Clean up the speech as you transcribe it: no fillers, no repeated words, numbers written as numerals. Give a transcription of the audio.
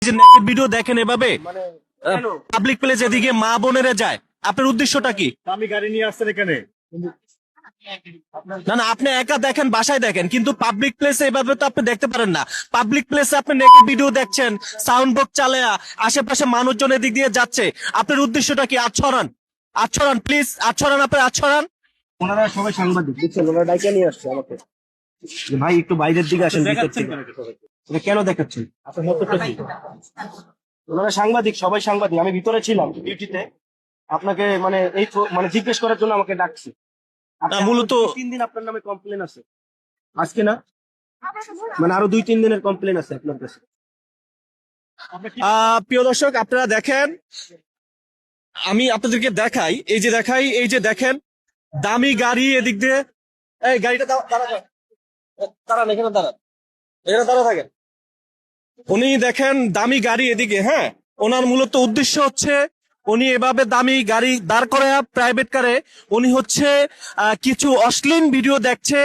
যে naked video দেখেন এভাবে মানে পাবলিক প্লেস এদিকে মা বোনেরা যায়, আপনার উদ্দেশ্যটা কি? দামি গাড়ি নিয়ে আসছেন এখানে। না না, আপনি একা দেখেন, বাসায় দেখেন, কিন্তু পাবলিক প্লেসে এভাবে তো আপনি দেখতে পারেন না। পাবলিক প্লেসে আপনি নেকেড ভিডিও দেখছেন, সাউন্ড বক্স চালায়া, আশেপাশে মানুষজন এদিক দিয়ে যাচ্ছে, আপনার উদ্দেশ্যটা কি? আচ্ছরান, আচ্ছরান, প্লিজ আচ্ছরান, আপনার আচ্ছরান। ওনারা সবাই সাংবাদিক, বুঝছেন? ওনারা ডাইকা নিয়ে আসছে আমাকে। যে ভাই একটু বাইরের দিকে আসেন, ভিতর থেকে। এটা কেন দেখাচ্ছেন? আপনার মতটা কি? ওনারা সাংবাদিক, সবাই সাংবাদিক। আমি ভিতরে ছিলাম ডিউটিতে, আপনাকে মানে মানে জিজ্ঞেস করার জন্য আমাকে ডাকছি। না, মূলত 3 দিন আপনার নামে কমপ্লেন আছে, আজকে না, মানে আরো 2-3 দিনের কমপ্লেন আছে আপনার কাছে। প্রিয় দর্শক, আপনারা দেখেন, আমি আপনাদেরকে দেখাই, এই যে দেখেন দামি গাড়ি এদিক দিয়ে। এই গাড়িটা দাঁড়ান, এখানে দাঁড়ান, এখানে দাঁড়া থাকেন। উনি দেখেন দামি গাড়ি এদিকে, হ্যাঁ, ওনার মূলত উদ্দেশ্য হচ্ছে উনি এভাবে দামি গাড়ি দাঁড় করায় প্রাইভেট কারে উনি হচ্ছে কিছু অশ্লীল ভিডিও দেখছে,